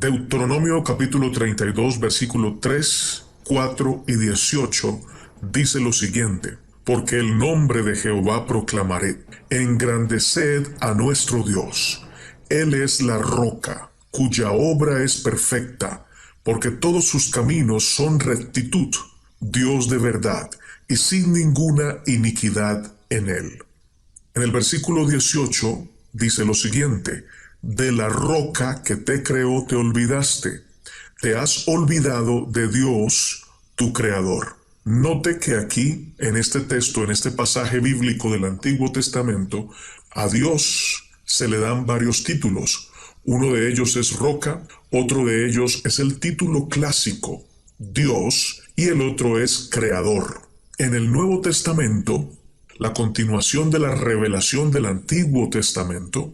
Deuteronomio capítulo 32, versículo 3, 4 y 18 dice lo siguiente: porque el nombre de Jehová proclamaré, engrandeced a nuestro Dios. Él es la roca, cuya obra es perfecta, porque todos sus caminos son rectitud, Dios de verdad, y sin ninguna iniquidad en él. En el versículo 18 dice lo siguiente: de la roca que te creó te olvidaste, te has olvidado de Dios, tu creador. Note que aquí, en este texto, en este pasaje bíblico del Antiguo Testamento, a Dios se le dan varios títulos. Uno de ellos es roca, otro de ellos es el título clásico, Dios, y el otro es creador. En el Nuevo Testamento, la continuación de la revelación del Antiguo Testamento,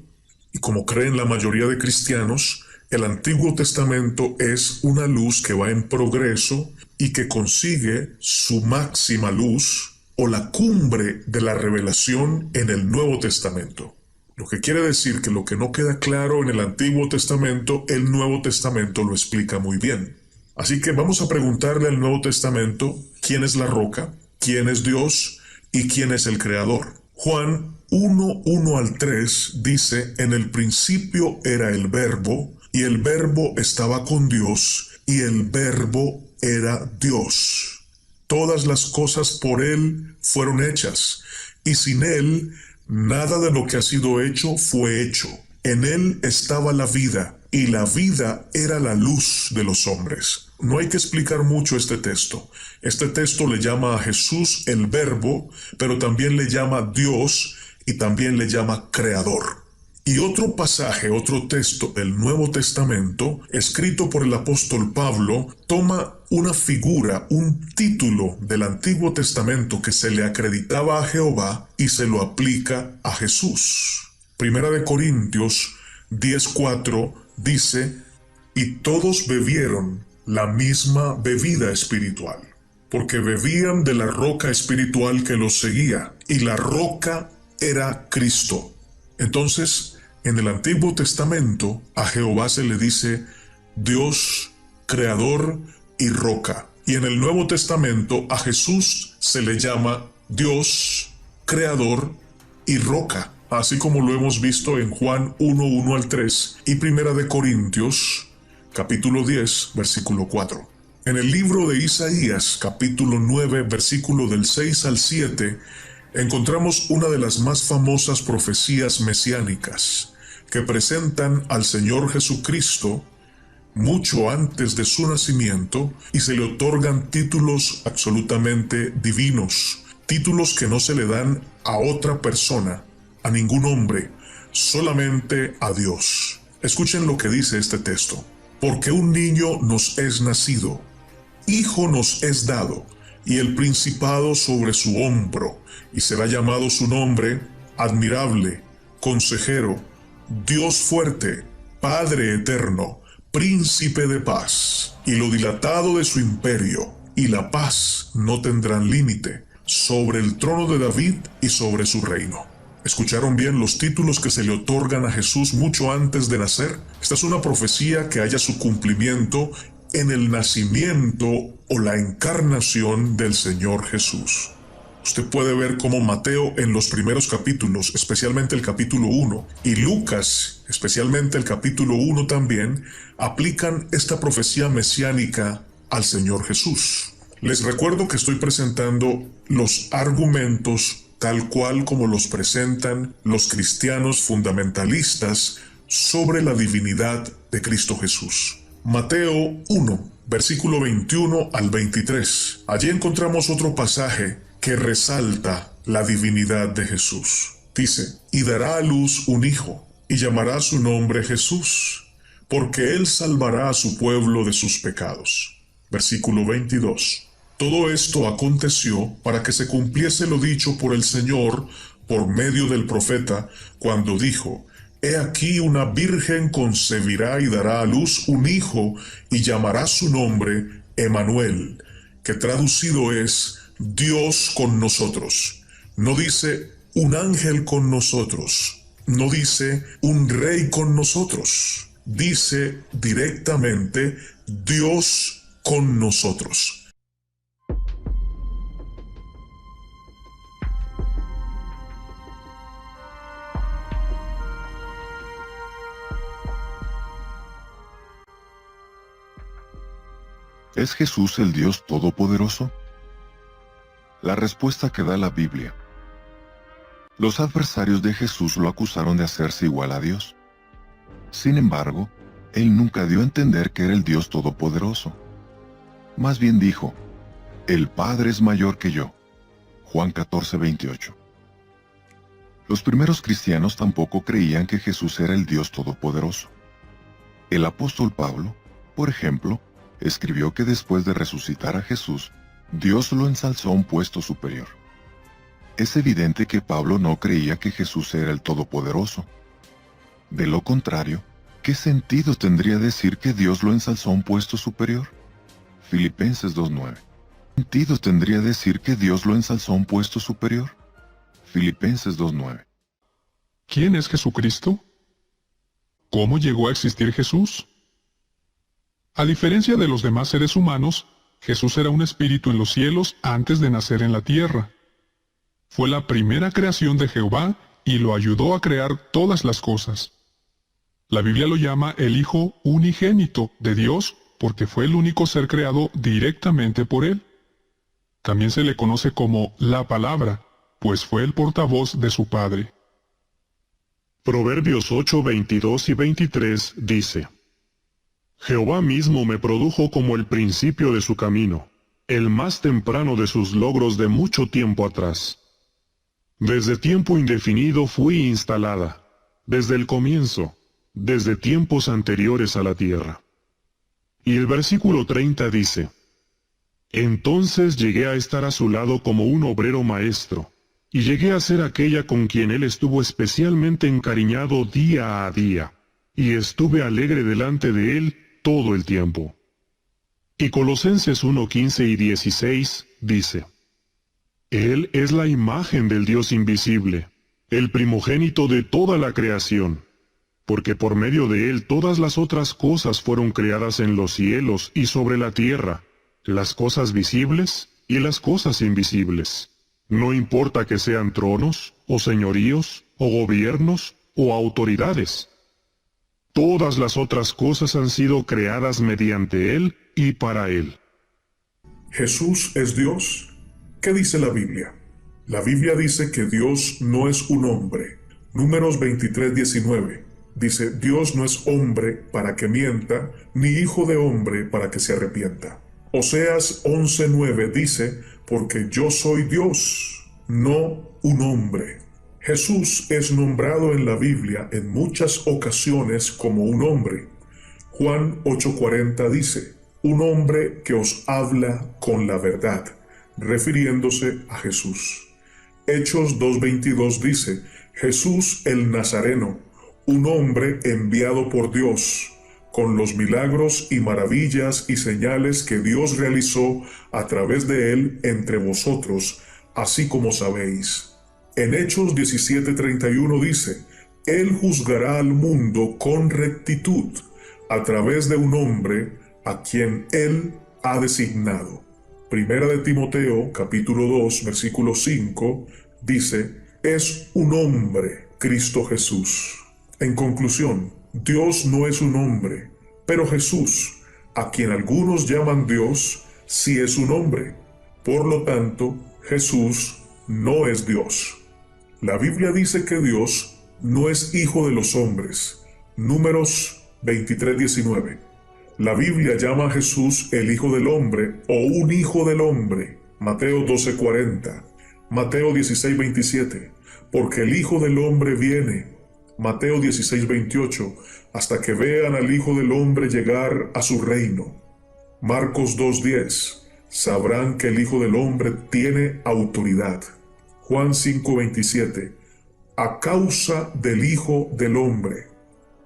y como creen la mayoría de cristianos, el Antiguo Testamento es una luz que va en progreso y que consigue su máxima luz o la cumbre de la revelación en el Nuevo Testamento. Lo que quiere decir que lo que no queda claro en el Antiguo Testamento, el Nuevo Testamento lo explica muy bien. Así que vamos a preguntarle al Nuevo Testamento quién es la roca, quién es Dios y quién es el Creador. Juan 1, 1 al 3 dice: en el principio era el Verbo, y el Verbo estaba con Dios, y el Verbo era Dios. Todas las cosas por él fueron hechas, y sin él nada de lo que ha sido hecho fue hecho. En él estaba la vida, y la vida era la luz de los hombres. No hay que explicar mucho este texto. Este texto le llama a Jesús el Verbo, pero también le llama Dios y también le llama Creador. Y otro pasaje, otro texto del Nuevo Testamento, escrito por el apóstol Pablo, toma una figura, un título del Antiguo Testamento que se le acreditaba a Jehová y se lo aplica a Jesús. Primera de Corintios 10:4 dice: y todos bebieron la misma bebida espiritual, porque bebían de la roca espiritual que los seguía, y la roca era Cristo. Entonces, en el Antiguo Testamento, a Jehová se le dice Dios, Creador y Roca. Y en el Nuevo Testamento, a Jesús se le llama Dios, Creador y Roca, así como lo hemos visto en Juan 1, 1 al 3 y Primera de Corintios, capítulo 10, versículo 4. En el libro de Isaías, capítulo 9, versículo del 6 al 7, encontramos una de las más famosas profecías mesiánicas que presentan al Señor Jesucristo mucho antes de su nacimiento y se le otorgan títulos absolutamente divinos, títulos que no se le dan a otra persona, a ningún hombre, solamente a Dios. Escuchen lo que dice este texto: porque un niño nos es nacido, hijo nos es dado, y el principado sobre su hombro, y será llamado su nombre admirable, consejero, Dios fuerte, Padre eterno, príncipe de paz. Y lo dilatado de su imperio y la paz no tendrán límite sobre el trono de David y sobre su reino. ¿Escucharon bien los títulos que se le otorgan a Jesús mucho antes de nacer? Esta es una profecía que halla su cumplimiento en el nacimiento o la encarnación del Señor Jesús. Usted puede ver cómo Mateo en los primeros capítulos, especialmente el capítulo 1, y Lucas, especialmente el capítulo 1 también, aplican esta profecía mesiánica al Señor Jesús. Les recuerdo que estoy presentando los argumentos tal cual como los presentan los cristianos fundamentalistas sobre la divinidad de Cristo Jesús. Mateo 1, versículo 21 al 23. Allí encontramos otro pasaje que resalta la divinidad de Jesús. Dice: y dará a luz un hijo, y llamará su nombre Jesús, porque él salvará a su pueblo de sus pecados. Versículo 22. Todo esto aconteció para que se cumpliese lo dicho por el Señor por medio del profeta, cuando dijo: he aquí una virgen concebirá y dará a luz un hijo, y llamará su nombre Emmanuel, que traducido es Dios con nosotros. No dice un ángel con nosotros, no dice un rey con nosotros. dice directamente Dios con nosotros. ¿Es Jesús el Dios Todopoderoso? La respuesta que da la Biblia. Los adversarios de Jesús lo acusaron de hacerse igual a Dios. Sin embargo, él nunca dio a entender que era el Dios Todopoderoso. Más bien dijo, el Padre es mayor que yo. Juan 14:28. Los primeros cristianos tampoco creían que Jesús era el Dios Todopoderoso. El apóstol Pablo, por ejemplo, escribió que después de resucitar a Jesús, Dios lo ensalzó a un puesto superior. Es evidente que Pablo no creía que Jesús era el Todopoderoso. De lo contrario, ¿qué sentido tendría decir que Dios lo ensalzó a un puesto superior? Filipenses 2:9. ¿Qué sentido tendría decir que Dios lo ensalzó a un puesto superior? Filipenses 2:9. ¿Quién es Jesucristo? ¿Cómo llegó a existir Jesús? A diferencia de los demás seres humanos, Jesús era un espíritu en los cielos antes de nacer en la tierra. Fue la primera creación de Jehová y lo ayudó a crear todas las cosas. La Biblia lo llama el Hijo unigénito de Dios porque fue el único ser creado directamente por Él. También se le conoce como la Palabra, pues fue el portavoz de su Padre. Proverbios 8:22 y 23 dice: Jehová mismo me produjo como el principio de su camino, el más temprano de sus logros de mucho tiempo atrás. Desde tiempo indefinido fui instalada, desde el comienzo, desde tiempos anteriores a la tierra. Y el versículo 30 dice: Entonces llegué a estar a su lado como un obrero maestro, y llegué a ser aquella con quien él estuvo especialmente encariñado día a día, y estuve alegre delante de él todo el tiempo. Y Colosenses 1:15 y 16 dice: Él es la imagen del Dios invisible, el primogénito de toda la creación, porque por medio de él todas las otras cosas fueron creadas en los cielos y sobre la tierra, las cosas visibles y las cosas invisibles. No importa que sean tronos, o señoríos, o gobiernos, o autoridades. Todas las otras cosas han sido creadas mediante Él y para Él. ¿Jesús es Dios? ¿Qué dice la Biblia? La Biblia dice que Dios no es un hombre. Números 23:19 dice, Dios no es hombre para que mienta, ni hijo de hombre para que se arrepienta. Oseas 11:9 dice, porque yo soy Dios, no un hombre. Jesús es nombrado en la Biblia en muchas ocasiones como un hombre. Juan 8:40 dice, un hombre que os habla con la verdad, refiriéndose a Jesús. Hechos 2:22 dice, Jesús el Nazareno, un hombre enviado por Dios, con los milagros y maravillas y señales que Dios realizó a través de él entre vosotros, así como sabéis. En Hechos 17:31 dice, Él juzgará al mundo con rectitud, a través de un hombre a quien Él ha designado. Primera de Timoteo, capítulo 2, versículo 5, dice, es un hombre, Cristo Jesús. En conclusión, Dios no es un hombre, pero Jesús, a quien algunos llaman Dios, sí es un hombre. Por lo tanto, Jesús no es Dios. La Biblia dice que Dios no es hijo de los hombres. Números 23:19. La Biblia llama a Jesús el Hijo del Hombre o un Hijo del Hombre. Mateo 12:40. Mateo 16:27. Porque el Hijo del Hombre viene. Mateo 16:28. Hasta que vean al Hijo del Hombre llegar a su reino. Marcos 2:10. Sabrán que el Hijo del Hombre tiene autoridad. Juan 5:27. A causa del Hijo del Hombre.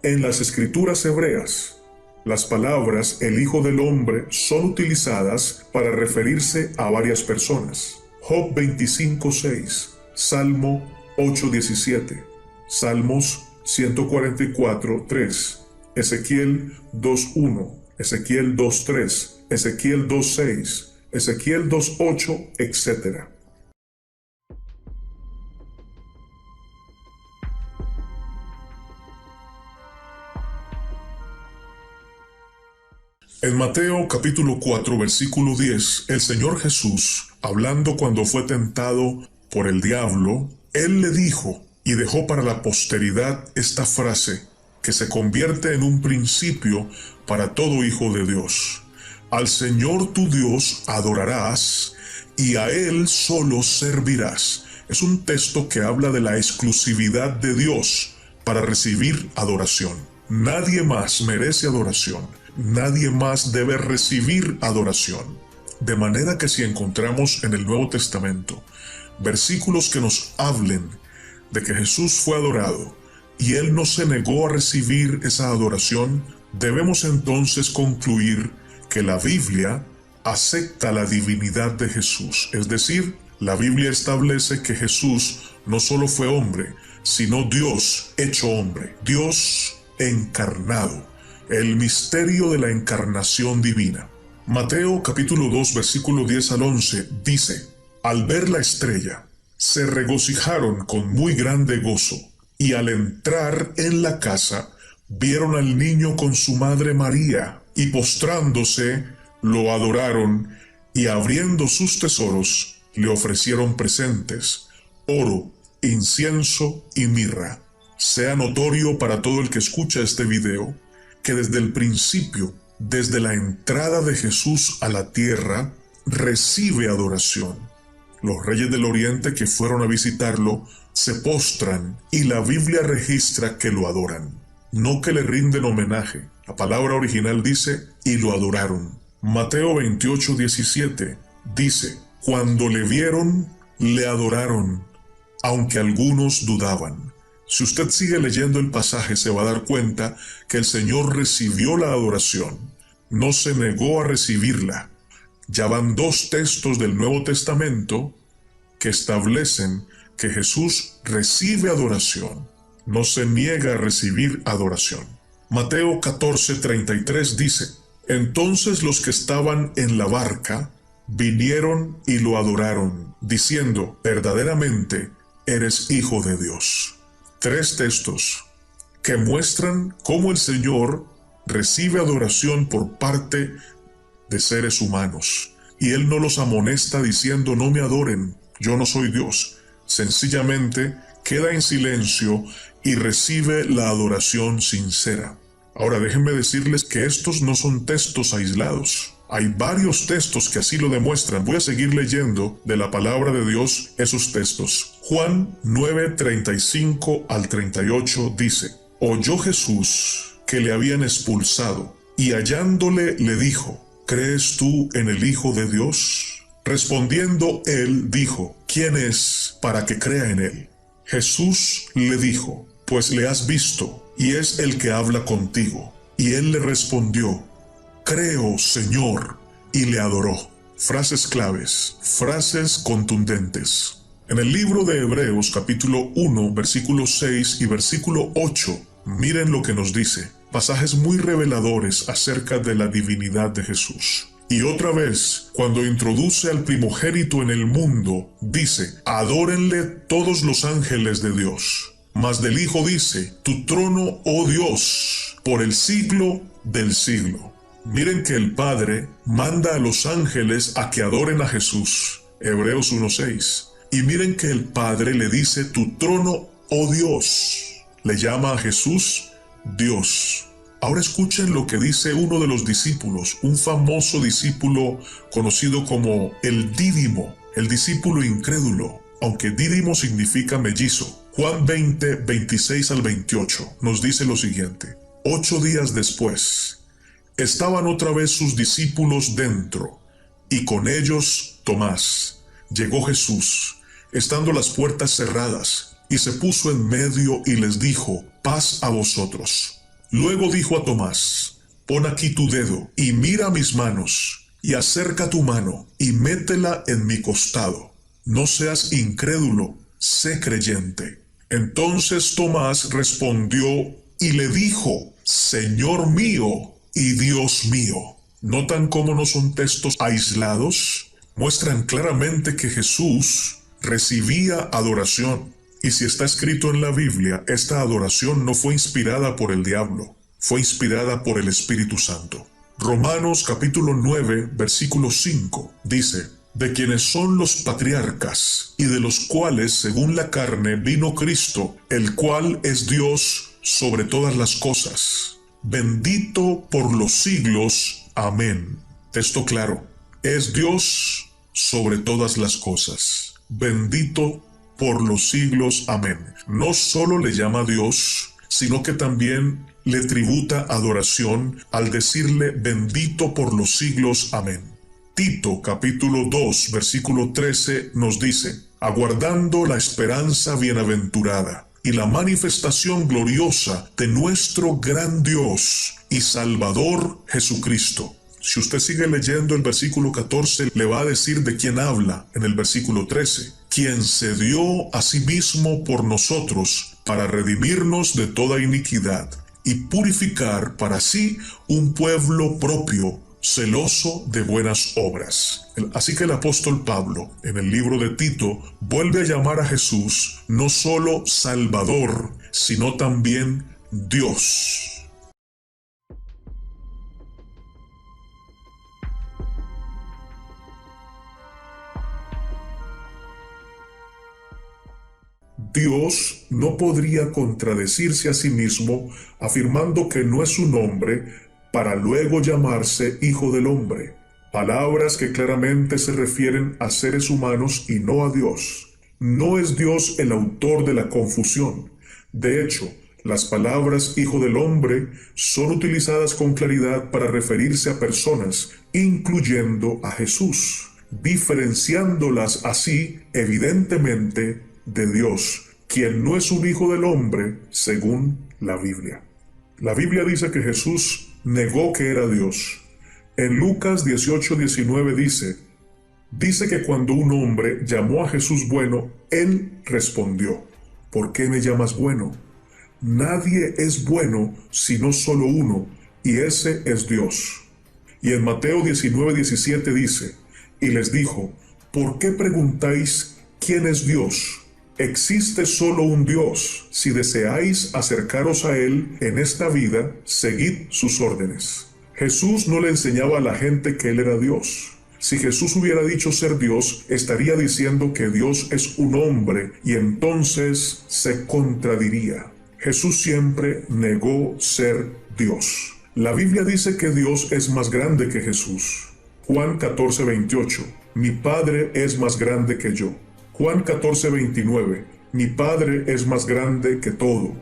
En las escrituras hebreas, las palabras el Hijo del Hombre son utilizadas para referirse a varias personas. Job 25:6, Salmo 8:17, Salmos 144:3, Ezequiel 2:1, Ezequiel 2:3, Ezequiel 2:6, Ezequiel 2:8, etc. En Mateo capítulo 4, versículo 10, el Señor Jesús, hablando cuando fue tentado por el diablo, Él le dijo y dejó para la posteridad esta frase que se convierte en un principio para todo hijo de Dios. Al Señor tu Dios adorarás y a Él solo servirás. Es un texto que habla de la exclusividad de Dios para recibir adoración. Nadie más merece adoración. Nadie más debe recibir adoración. De manera que si encontramos en el Nuevo Testamento versículos que nos hablen de que Jesús fue adorado y Él no se negó a recibir esa adoración, debemos entonces concluir que la Biblia acepta la divinidad de Jesús. Es decir, la Biblia establece que Jesús no solo fue hombre, sino Dios hecho hombre, Dios encarnado. El misterio de la encarnación divina. Mateo capítulo 2 versículo 10 al 11 dice: Al ver la estrella, se regocijaron con muy grande gozo, y al entrar en la casa, vieron al niño con su madre María, y postrándose, lo adoraron, y abriendo sus tesoros, le ofrecieron presentes, oro, incienso y mirra. Sea notorio para todo el que escucha este video, que desde el principio, desde la entrada de Jesús a la tierra, recibe adoración. Los reyes del Oriente que fueron a visitarlo se postran y la Biblia registra que lo adoran, no que le rinden homenaje. La palabra original dice, y lo adoraron. Mateo 28:17 dice, cuando le vieron, le adoraron, aunque algunos dudaban. Si usted sigue leyendo el pasaje, se va a dar cuenta que el Señor recibió la adoración, no se negó a recibirla. Ya van dos textos del Nuevo Testamento que establecen que Jesús recibe adoración, no se niega a recibir adoración. Mateo 14:33 dice, entonces los que estaban en la barca vinieron y lo adoraron, diciendo, verdaderamente eres Hijo de Dios. Tres textos que muestran cómo el Señor recibe adoración por parte de seres humanos. Y Él no los amonesta diciendo, no me adoren, yo no soy Dios. Sencillamente queda en silencio y recibe la adoración sincera. Ahora déjenme decirles que estos no son textos aislados. Hay varios textos que así lo demuestran. Voy a seguir leyendo de la palabra de Dios esos textos. Juan 9:35 al 38 dice, oyó Jesús que le habían expulsado, y hallándole le dijo, ¿crees tú en el Hijo de Dios? Respondiendo él dijo, ¿quién es para que crea en él? Jesús le dijo, pues le has visto, y es el que habla contigo. Y él le respondió, creo, Señor, y le adoró. Frases claves, frases contundentes. En el libro de Hebreos capítulo 1, versículo 6 y versículo 8, miren lo que nos dice. Pasajes muy reveladores acerca de la divinidad de Jesús. Y otra vez, cuando introduce al primogénito en el mundo, dice, adórenle todos los ángeles de Dios. Mas del Hijo dice, tu trono, oh Dios, por el siglo del siglo. Miren que el Padre manda a los ángeles a que adoren a Jesús. Hebreos 1:6. Y miren que el Padre le dice, tu trono, oh Dios. Le llama a Jesús Dios. Ahora escuchen lo que dice uno de los discípulos, un famoso discípulo conocido como el Dídimo, el discípulo incrédulo, aunque Dídimo significa mellizo. Juan 20:26 al 28 nos dice lo siguiente. 8 días después, estaban otra vez sus discípulos dentro, y con ellos Tomás. Llegó Jesús, estando las puertas cerradas, y se puso en medio y les dijo, paz a vosotros. Luego dijo a Tomás, pon aquí tu dedo y mira mis manos, y acerca tu mano y métela en mi costado. No seas incrédulo, sé creyente. Entonces Tomás respondió y le dijo, Señor mío y Dios mío. ¿Notan cómo no son textos aislados? Muestran claramente que Jesús recibía adoración. Y si está escrito en la Biblia, esta adoración no fue inspirada por el diablo, fue inspirada por el Espíritu Santo. Romanos capítulo 9, versículo 5 dice: de quienes son los patriarcas, y de los cuales, según la carne, vino Cristo, el cual es Dios sobre todas las cosas, bendito por los siglos. Amén. Texto claro, es Dios sobre todas las cosas, bendito por los siglos. Amén. No solo le llama Dios, sino que también le tributa adoración al decirle bendito por los siglos. Amén. Tito capítulo 2 versículo 13 nos dice: aguardando la esperanza bienaventurada y la manifestación gloriosa de nuestro gran Dios y Salvador Jesucristo. Si usted sigue leyendo el versículo 14, le va a decir de quién habla en el versículo 13. Quien se dio a sí mismo por nosotros para redimirnos de toda iniquidad y purificar para sí un pueblo propio, celoso de buenas obras. Así que el apóstol Pablo, en el libro de Tito, vuelve a llamar a Jesús no solo Salvador, sino también Dios. Dios no podría contradecirse a sí mismo afirmando que no es un hombre para luego llamarse Hijo del Hombre. Palabras que claramente se refieren a seres humanos y no a Dios. No es Dios el autor de la confusión. De hecho, las palabras Hijo del Hombre son utilizadas con claridad para referirse a personas, incluyendo a Jesús, diferenciándolas así evidentemente de Dios, quien no es un hijo del hombre según la Biblia. La Biblia dice que Jesús negó que era Dios. En Lucas 18:19 dice que cuando un hombre llamó a Jesús bueno, él respondió: ¿por qué me llamas bueno? Nadie es bueno sino solo uno, y ese es Dios. Y en Mateo 19:17 dice: y les dijo: ¿por qué preguntáis quién es Dios? Existe solo un Dios. Si deseáis acercaros a Él en esta vida, seguid sus órdenes. Jesús no le enseñaba a la gente que Él era Dios. Si Jesús hubiera dicho ser Dios, estaría diciendo que Dios es un hombre y entonces se contradiría. Jesús siempre negó ser Dios. La Biblia dice que Dios es más grande que Jesús. Juan 14:28. Mi Padre es más grande que yo. Juan 14:29. Mi Padre es más grande que todo.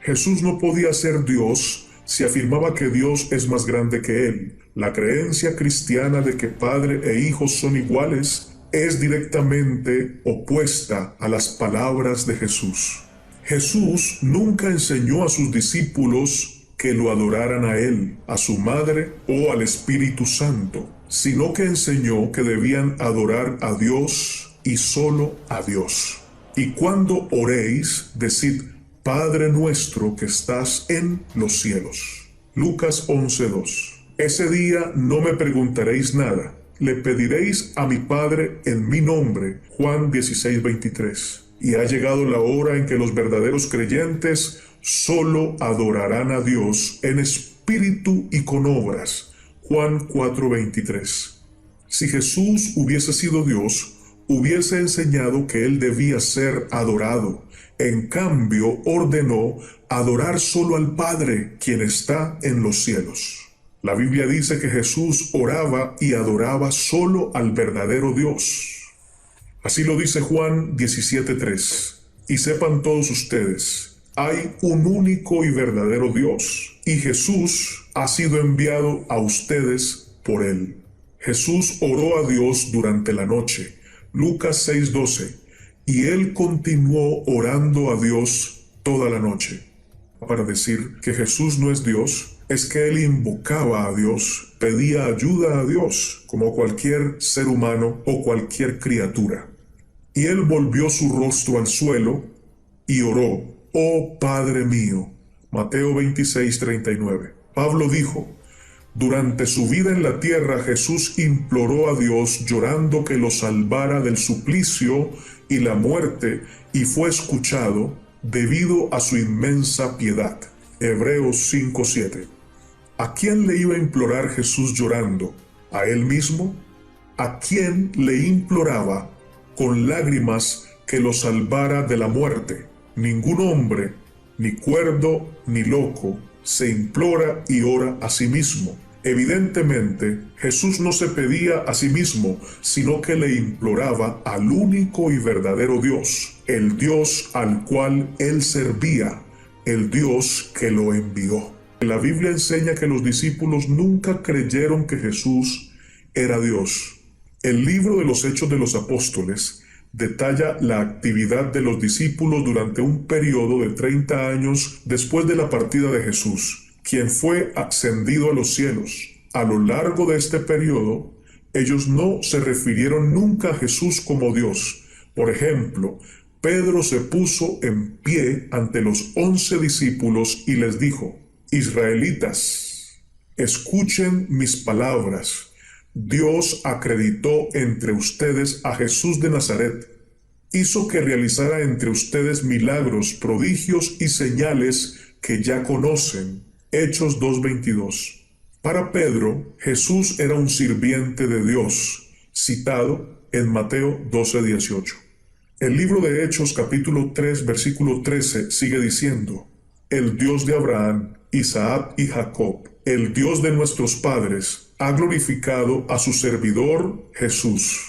Jesús no podía ser Dios si afirmaba que Dios es más grande que Él. La creencia cristiana de que Padre e Hijo son iguales es directamente opuesta a las palabras de Jesús. Jesús nunca enseñó a sus discípulos que lo adoraran a Él, a su Madre o al Espíritu Santo, sino que enseñó que debían adorar a Dios y solo a Dios. Y cuando oréis, decid: Padre nuestro que estás en los cielos. Lucas 11:2. Ese día no me preguntaréis nada. Le pediréis a mi Padre en mi nombre. Juan 16:23. Y ha llegado la hora en que los verdaderos creyentes solo adorarán a Dios en espíritu y con obras. Juan 4:23. Si Jesús hubiese sido Dios, hubiese enseñado que Él debía ser adorado. En cambio, ordenó adorar solo al Padre, quien está en los cielos. La Biblia dice que Jesús oraba y adoraba solo al verdadero Dios. Así lo dice Juan 17:3. Y sepan todos ustedes, hay un único y verdadero Dios, y Jesús ha sido enviado a ustedes por Él. Jesús oró a Dios durante la noche. Lucas 6:12. Y Él continuó orando a Dios toda la noche. Para decir que Jesús no es Dios, es que Él invocaba a Dios, pedía ayuda a Dios, como cualquier ser humano o cualquier criatura. Y Él volvió su rostro al suelo y oró: oh Padre mío, Mateo 26:39. Pablo dijo: durante su vida en la tierra Jesús imploró a Dios llorando que lo salvara del suplicio y la muerte, y fue escuchado debido a su inmensa piedad. Hebreos 5:7. ¿A quién le iba a implorar Jesús llorando? ¿A él mismo? ¿A quién le imploraba con lágrimas que lo salvara de la muerte? Ningún hombre, ni cuerdo ni loco, se implora y ora a sí mismo. Evidentemente, Jesús no se pedía a sí mismo, sino que le imploraba al único y verdadero Dios, el Dios al cual él servía, el Dios que lo envió. La Biblia enseña que los discípulos nunca creyeron que Jesús era Dios. El libro de los Hechos de los Apóstoles detalla la actividad de los discípulos durante un periodo de 30 años después de la partida de Jesús, quien fue ascendido a los cielos. A lo largo de este periodo, ellos no se refirieron nunca a Jesús como Dios. Por ejemplo, Pedro se puso en pie ante los 11 discípulos y les dijo: Israelitas, escuchen mis palabras. Dios acreditó entre ustedes a Jesús de Nazaret. Hizo que realizara entre ustedes milagros, prodigios y señales que ya conocen. Hechos 2:22. Para Pedro, Jesús era un sirviente de Dios, citado en Mateo 12:18. El libro de Hechos capítulo 3 versículo 13 sigue diciendo: el Dios de Abraham, Isaac y Jacob, el Dios de nuestros padres, ha glorificado a su servidor Jesús.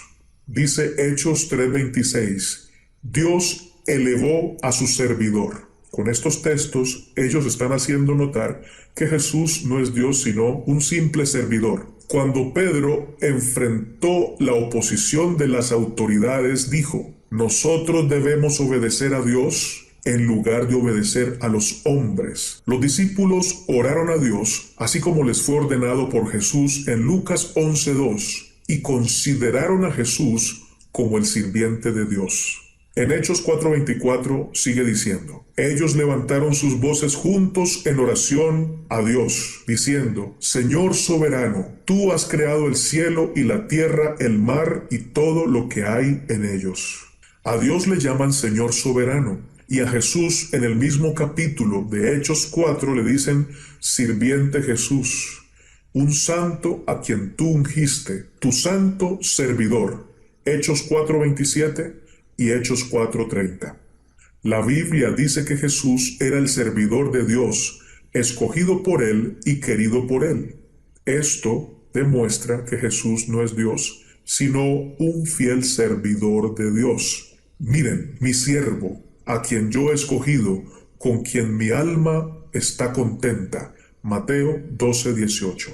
Dice Hechos 3:26, Dios elevó a su servidor. Con estos textos, ellos están haciendo notar que Jesús no es Dios sino un simple servidor. Cuando Pedro enfrentó la oposición de las autoridades, dijo: nosotros debemos obedecer a Dios en lugar de obedecer a los hombres. Los discípulos oraron a Dios, así como les fue ordenado por Jesús en Lucas 11:2, y consideraron a Jesús como el sirviente de Dios. En Hechos 4:24 sigue diciendo: ellos levantaron sus voces juntos en oración a Dios, diciendo: Señor soberano, tú has creado el cielo y la tierra, el mar y todo lo que hay en ellos. A Dios le llaman Señor soberano. Y a Jesús en el mismo capítulo de Hechos 4 le dicen sirviente Jesús, un santo a quien tú ungiste, tu santo servidor. Hechos 4:27 y Hechos 4:30. La Biblia dice que Jesús era el servidor de Dios, escogido por él y querido por él. Esto demuestra que Jesús no es Dios, sino un fiel servidor de Dios. Miren, mi siervo, a quien yo he escogido, con quien mi alma está contenta. Mateo 12:18.